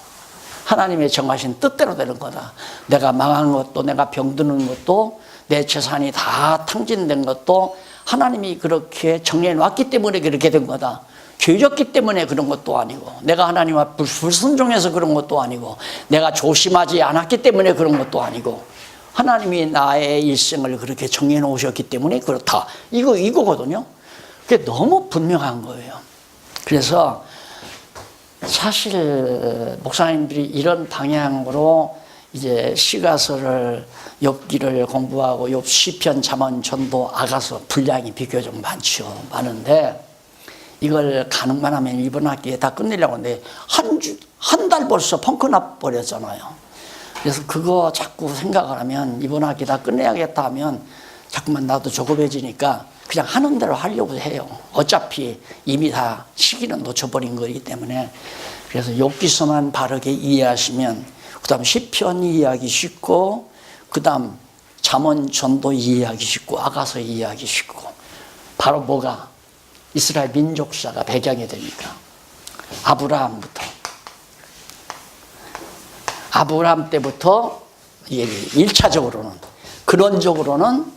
하나님의 정하신 뜻대로 되는 거다. 내가 망한 것도 내가 병드는 것도 내 재산이 다 탕진된 것도 하나님이 그렇게 정리해 놨기 때문에 그렇게 된 거다. 죄졌기 때문에 그런 것도 아니고 내가 하나님 앞 불순종해서 그런 것도 아니고 내가 조심하지 않았기 때문에 그런 것도 아니고 하나님이 나의 일생을 그렇게 정해 놓으셨기 때문에 그렇다. 이거거든요. 그게 너무 분명한 거예요. 그래서 사실 목사님들이 이런 방향으로 이제 시가서를 욥기를 공부하고 욥 시편 잠언 전도 아가서 분량이 비교적 많은데 이걸 가능만 하면 이번 학기에 다 끝내려고 하는데 한 달 벌써 펑크 나 버렸잖아요. 그래서 그거 자꾸 생각을 하면 이번 학기 다 끝내야겠다 하면 자꾸만 나도 조급해지니까 그냥 하는 대로 하려고 해요. 어차피 이미 다 시기는 놓쳐버린 거기 때문에. 그래서 욥기서만 바르게 이해하시면 그 다음 시편 이해하기 쉽고 그 다음 잠언 전도 이해하기 쉽고 아가서 이해하기 쉽고 바로 뭐가? 이스라엘 민족사가 배경이 되니까 아브라함 때부터 1차적으로는 근원적으로는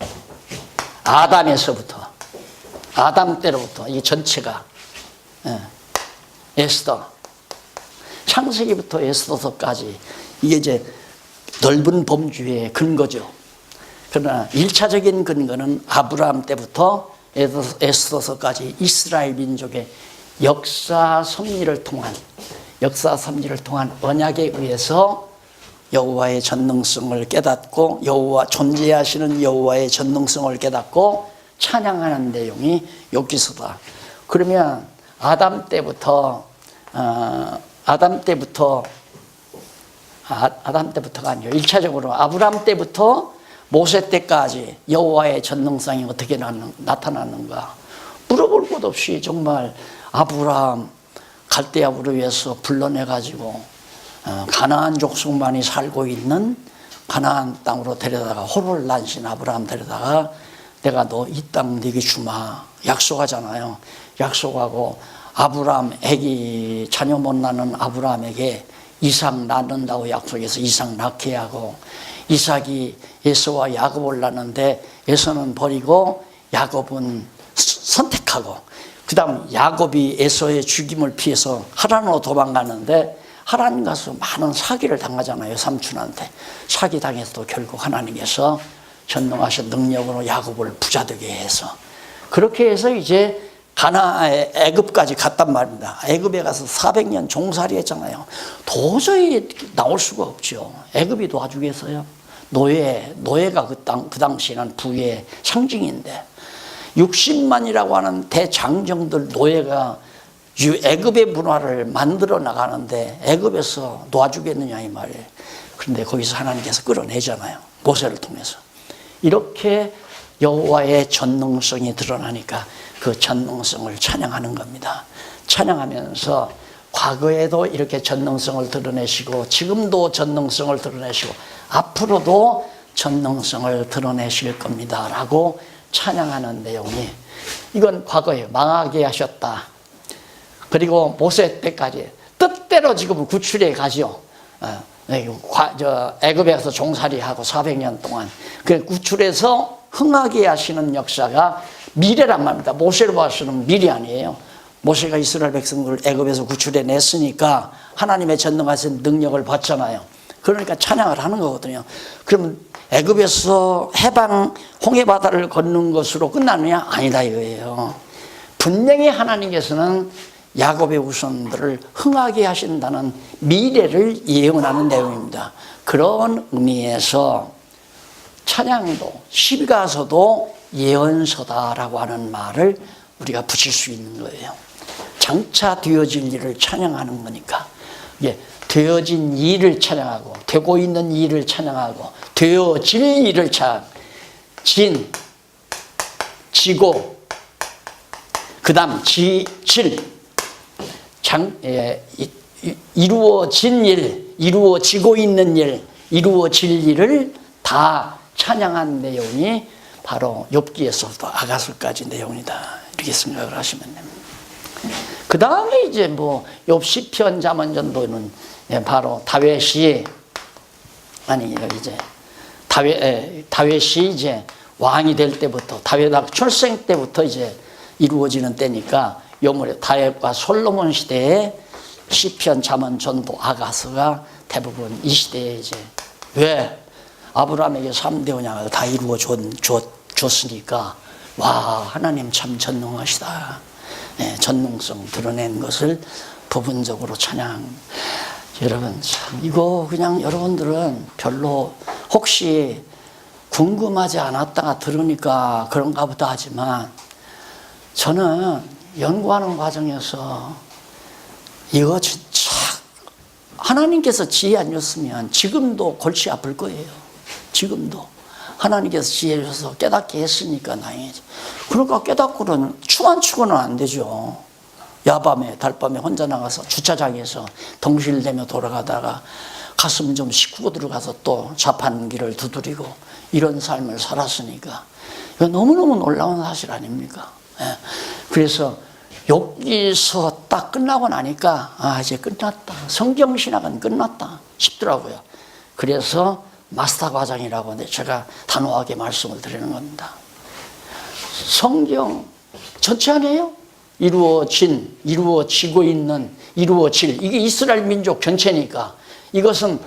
아담 때로부터 이 전체가 에스더 창세기부터 에스더서까지 이게 이제 넓은 범주의 근거죠. 그러나 1차적인 근거는 아브라함 때부터 에스더서까지 이스라엘 민족의 역사 섭리를 통한 언약에 의해서 여호와의 전능성을 깨닫고 존재하시는 여호와의 전능성을 깨닫고 찬양하는 내용이 욥기서다. 그러면 아담 때부터가 아니요. 1차적으로 아브라함 때부터 모세 때까지 여호와의 전능성이 어떻게 나타났는가 물어볼 것 없이 정말 아브라함 갈대아 우르에서 불러내가지고 가나안 족속만이 살고 있는 가나안 땅으로 데려다가 호를 난신 아브라함 데려다가 내가 너 이 땅 네게 주마 약속하잖아요. 약속하고 아브라함 애기 자녀 못 낳는 아브라함에게 이삭 낳는다고 약속해서 이삭 낳게 하고 이삭이 에서와 야곱을 낳는데 에서는 버리고 야곱은 선택하고 그다음 야곱이 에서의 죽임을 피해서 하란으로 도망가는데 하란 가서 많은 사기를 당하잖아요. 삼촌한테 사기 당해서도 결국 하나님께서 전능하신 능력으로 야곱을 부자되게 해서 그렇게 해서 이제 가나안에 애굽까지 갔단 말입니다. 애굽에 가서 400년 종살이 했잖아요. 도저히 나올 수가 없죠. 애굽이 도와주겠어요. 노예가 그 당시에는 부의 상징인데 60만이라고 하는 대장정들 노예가 애굽의 문화를 만들어 나가는데 애굽에서 도와주겠느냐 이 말이에요. 그런데 거기서 하나님께서 끌어내잖아요. 모세를 통해서. 이렇게 여호와의 전능성이 드러나니까 그 전능성을 찬양하는 겁니다. 찬양하면서 과거에도 이렇게 전능성을 드러내시고 지금도 전능성을 드러내시고 앞으로도 전능성을 드러내실 겁니다 라고 찬양하는 내용이 이건 과거에 망하게 하셨다. 그리고 모세 때까지 뜻대로 지금 구출해 가죠. 애굽에서 종살이하고 400년 동안 그 구출해서 흥하게 하시는 역사가 미래란 말입니다. 모세로 봐서는 미래 아니에요. 모세가 이스라엘 백성들을 애굽에서 구출해 냈으니까 하나님의 전능하신 능력을 받잖아요. 그러니까 찬양을 하는 거거든요. 그러면 애굽에서 해방 홍해바다를 걷는 것으로 끝나느냐? 아니다 이거예요. 분명히 하나님께서는 야곱의 후손들을 흥하게 하신다는 미래를 예언하는 내용입니다. 그런 의미에서 찬양도 시가서도 예언서다라고 하는 말을 우리가 붙일 수 있는 거예요. 장차 되어질 일을 찬양하는 거니까. 예, 되어진 일을 찬양하고 되고 있는 일을 찬양하고 되어질 일을 지고 그 다음 이루어진 일, 이루어지고 있는 일, 이루어질 일을 다 찬양한 내용이 바로 욥기에서부터 아가서까지 내용이다 이렇게 생각을 하시면 됩니다. 그 다음에 이제 뭐 욥 시편 잠언 전도는 바로 다윗이 이제 왕이 될 때부터 다윗하고 출생 때부터 이제 이루어지는 때니까 요물에 다윗과 솔로몬 시대에 시편 잠언 전도 아가서가 대부분 이 시대에 이제 왜 아브라함에게 3대 언약을 다 이루어 줬으니까 와 하나님 참 전능하시다. 네, 전능성 드러낸 것을 부분적으로 찬양. 여러분 참 이거 그냥 여러분들은 별로 혹시 궁금하지 않았다가 들으니까 그런가 보다 하지만 저는 연구하는 과정에서 이거 진짜 하나님께서 지혜 안 줬으면 지금도 골치 아플 거예요. 지금도 하나님께서 지혜 주셔서 깨닫게 했으니까 다행이지. 그러니까 깨닫고는 춤 안 추고는 안 되죠. 야밤에 달밤에 혼자 나가서 주차장에서 덩실대며 돌아가다가 가슴 좀 씻고 들어가서 또 자판기를 두드리고 이런 삶을 살았으니까 이거 너무너무 놀라운 사실 아닙니까? 예. 그래서 여기서 딱 끝나고 나니까 이제 끝났다. 성경신학은 끝났다 싶더라고요. 그래서 마스터 과정이라고 하는데 제가 단호하게 말씀을 드리는 겁니다. 성경 전체 아니에요? 이루어지고 있는, 이루어질. 이게 이스라엘 민족 전체니까 이것은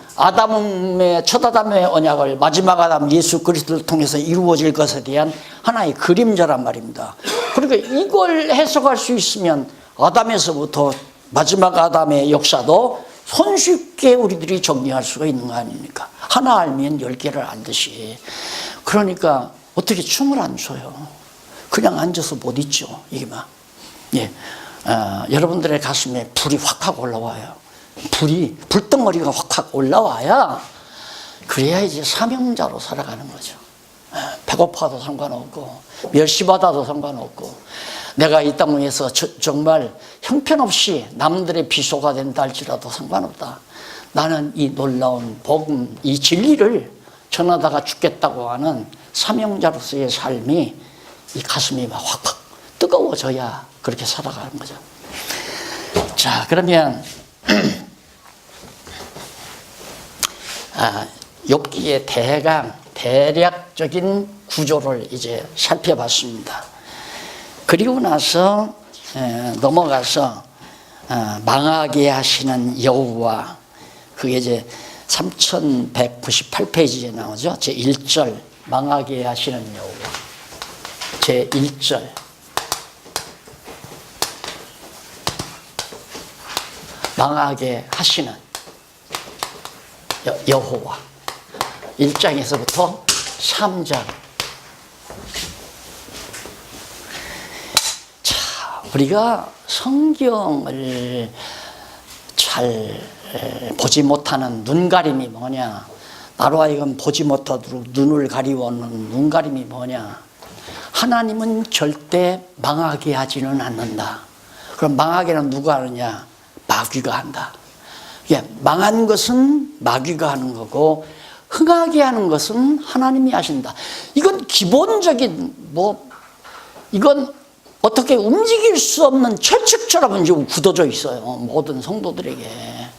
첫 아담의 언약을 마지막 아담 예수 그리스도를 통해서 이루어질 것에 대한 하나의 그림자란 말입니다. 그러니까 이걸 해석할 수 있으면 아담에서부터 마지막 아담의 역사도 손쉽게 우리들이 정리할 수가 있는 거 아닙니까? 하나 알면 10개를 알듯이. 그러니까 어떻게 춤을 안 춰요? 그냥 앉아서 못 있죠. 이게 막. 예. 여러분들의 가슴에 불이 확 올라와요. 불덩어리가 확 올라와야 그래야 이제 사명자로 살아가는 거죠. 배고파도 상관없고 멸시받아도 상관없고 내가 이 땅에서 정말 형편없이 남들의 비소가 된다 할지라도 상관없다. 나는 이 놀라운 복음, 이 진리를 전하다가 죽겠다고 하는 사명자로서의 삶이 이 가슴이 막 확 뜨거워져야 그렇게 살아가는 거죠. 자, 그러면 욥기의 대략적인 구조를 이제 살펴봤습니다. 그리고 나서 넘어가서 망하게 하시는 여호와, 그게 이제 3198페이지에 나오죠. 제1절 망하게 하시는 여호와, 제1절 망하게 하시는 여호와, 1장에서부터 3장. 자, 우리가 성경을 잘 보지 못하는 눈가림이 뭐냐, 나로 하여금 보지 못하도록 눈을 가리워놓는 눈가림이 뭐냐, 하나님은 절대 망하게 하지는 않는다. 그럼 망하게는 누가 하느냐? 마귀가 한다. 망한 것은 마귀가 하는 거고 흥하게 하는 것은 하나님이 하신다. 이건 기본적인 이건 어떻게 움직일 수 없는 철칙처럼 이제 굳어져 있어요. 모든 성도들에게.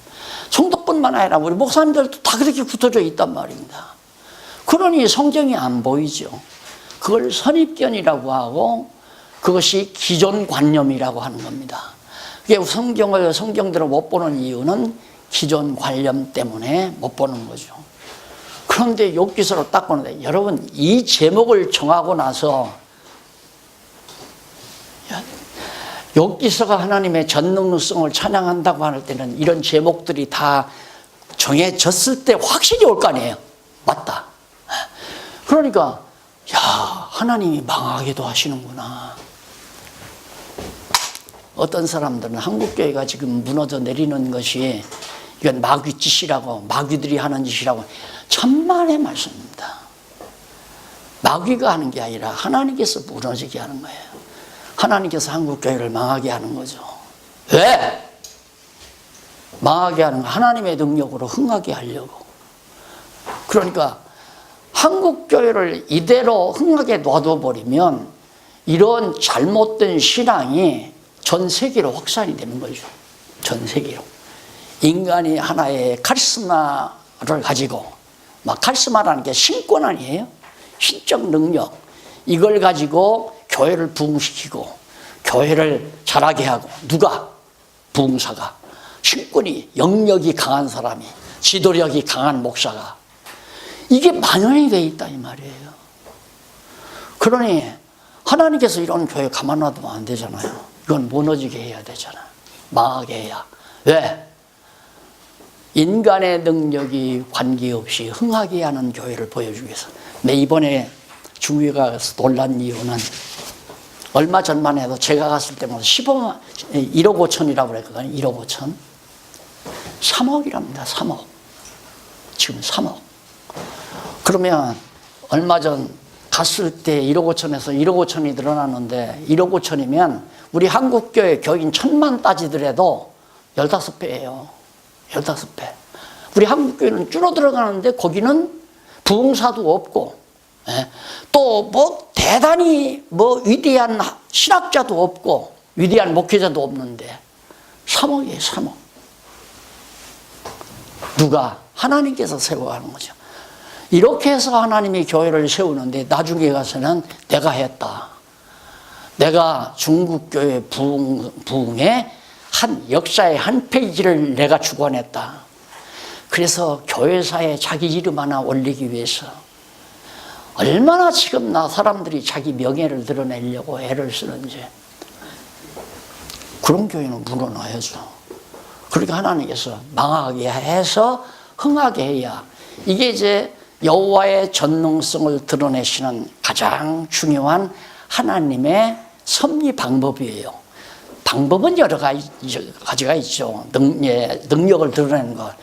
성도뿐만 아니라 우리 목사님들도 다 그렇게 굳어져 있단 말입니다. 그러니 성경이 안 보이죠. 그걸 선입견이라고 하고 그것이 기존관념이라고 하는 겁니다. 성경대로 못 보는 이유는 기존관념 때문에 못 보는 거죠. 그런데 욥기서로 딱 보는데, 여러분 이 제목을 정하고 나서 욥기서가 하나님의 전능성을 찬양한다고 할 때는 이런 제목들이 다 정해졌을 때 확신이 올 거 아니에요. 맞다. 그러니까 하나님이 망하게도 하시는구나. 어떤 사람들은 한국교회가 지금 무너져 내리는 것이 이건 마귀 짓이라고, 마귀들이 하는 짓이라고, 천만의 말씀입니다. 마귀가 하는 게 아니라 하나님께서 무너지게 하는 거예요. 하나님께서 한국교회를 망하게 하는 거죠. 왜? 망하게 하는 거, 하나님의 능력으로 흥하게 하려고. 그러니까 한국교회를 이대로 흥하게 놔둬버리면 이런 잘못된 신앙이 전 세계로 확산이 되는 거죠. 전 세계로. 인간이 하나의 카리스마를 가지고, 카리스마라는 게 신권 아니에요? 신적 능력. 이걸 가지고 교회를 부흥시키고 교회를 자라게 하고, 누가? 부흥사가. 신권이, 영역이 강한 사람이, 지도력이 강한 목사가. 이게 만연이 돼 있다 이 말이에요. 그러니 하나님께서 이런 교회 가만 놔두면 안 되잖아요. 이건 무너지게 해야 되잖아. 망하게 해야. 왜? 인간의 능력이 관계없이 흥하게 하는 교회를 보여주기 위해서. 이번에 중위가 놀란 이유는 얼마 전만 해도 제가 갔을 때마다 1억 5천이라고 그랬거든요. 1억 5천. 3억이랍니다. 3억. 지금 3억. 그러면 얼마 전 갔을 때 1억 5천에서 1억 5천이 늘어났는데, 1억 5천이면 우리 한국교회 교인 1,000만 따지더라도 15배예요. 15배. 우리 한국교회는 줄어들어가는데 거기는 부흥사도 없고, 또 대단히 위대한 신학자도 없고 위대한 목회자도 없는데 3억이에요. 3억. 누가? 하나님께서 세워가는 거죠. 이렇게 해서 하나님이 교회를 세우는데 나중에 가서는 내가 했다. 내가 중국교회 부흥의 역사의 한 페이지를 내가 주관했다. 그래서 교회사에 자기 이름 하나 올리기 위해서 얼마나 지금 사람들이 자기 명예를 드러내려고 애를 쓰는지. 그런 교회는 물어놔야죠. 그러니까 하나님께서 망하게 해서 흥하게 해야, 이게 이제 여호와의 전능성을 드러내시는 가장 중요한 하나님의 섭리 방법이에요. 방법은 여러 가지가 있죠. 능력을 드러내는 것.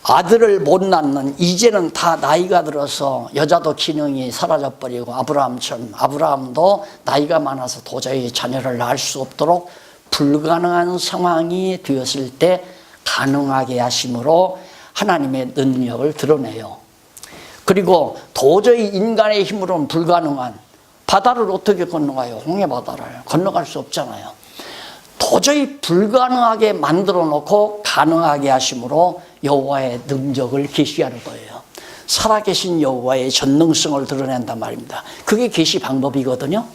아들을 못 낳는, 이제는 다 나이가 들어서 여자도 기능이 사라져버리고, 아브라함처럼, 아브라함도 나이가 많아서 도저히 자녀를 낳을 수 없도록 불가능한 상황이 되었을 때 가능하게 하심으로 하나님의 능력을 드러내요. 그리고 도저히 인간의 힘으로는 불가능한 바다를 어떻게 건너가요? 홍해바다를 건너갈 수 없잖아요. 도저히 불가능하게 만들어 놓고 가능하게 하심으로 여호와의 능력을 계시하는 거예요. 살아계신 여호와의 전능성을 드러낸단 말입니다. 그게 계시 방법이거든요.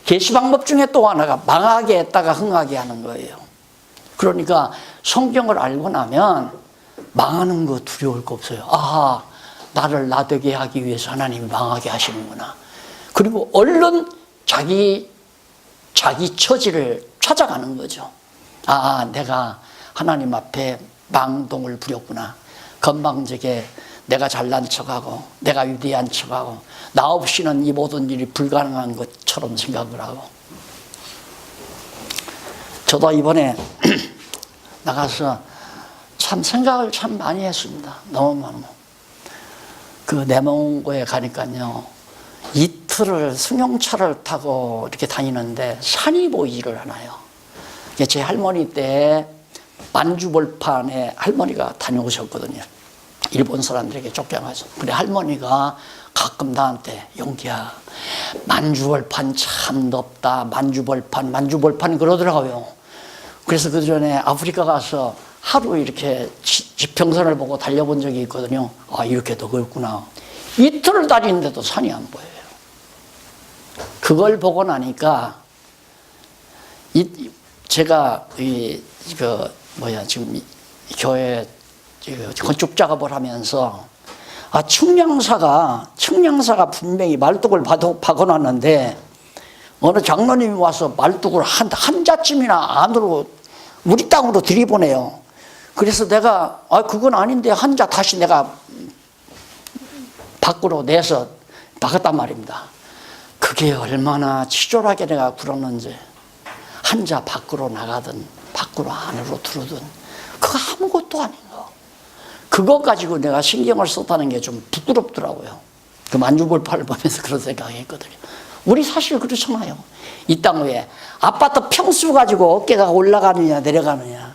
계시 방법 중에 또 하나가 망하게 했다가 흥하게 하는 거예요. 그러니까 성경을 알고 나면 망하는 거 두려울 거 없어요. 아하, 나를 나되게 하기 위해서 하나님이 망하게 하시는구나. 그리고 얼른 자기 처지를 찾아가는 거죠. 아, 내가 하나님 앞에 망동을 부렸구나. 건방지게 내가 잘난 척하고 내가 위대한 척하고 나 없이는 이 모든 일이 불가능한 것처럼 생각을 하고. 저도 이번에 나가서 참 생각을 참 많이 했습니다. 너무 많은. 그 내몽고에 가니까요, 이틀을 승용차를 타고 이렇게 다니는데 산이 보이지를 않아요. 제 할머니 때 만주벌판에 할머니가 다녀오셨거든요. 일본 사람들에게 쫓겨나서. 그래 할머니가 가끔 나한테 용기야, 만주벌판 참 덥다. 만주벌판 그러더라고요. 그래서 그 전에 아프리카 가서 하루 이렇게 지평선을 보고 달려본 적이 있거든요. 아, 이렇게 더럽구나. 이틀을 다니는데도 산이 안 보여요. 그걸 보고 나니까 제가 지금 교회 건축 작업을 하면서 측량사가 분명히 말뚝을 박아놨는데 어느 장로님이 와서 말뚝을 한 자쯤이나 안으로 우리 땅으로 들이보내요. 그래서 내가 그건 아닌데 한 자 다시 내가 밖으로 내서 박았단 말입니다. 그게 얼마나 치졸하게 내가 굴었는지. 한 자 밖으로 나가든 밖으로 안으로 들어든 그거 아무것도 아닌 거. 그거 가지고 내가 신경을 썼다는 게 좀 부끄럽더라고요. 그 만주벌판을 보면서 그런 생각했거든요. 우리 사실 그렇잖아요. 이 땅 위에 아파트 평수 가지고 어깨가 올라가느냐 내려가느냐.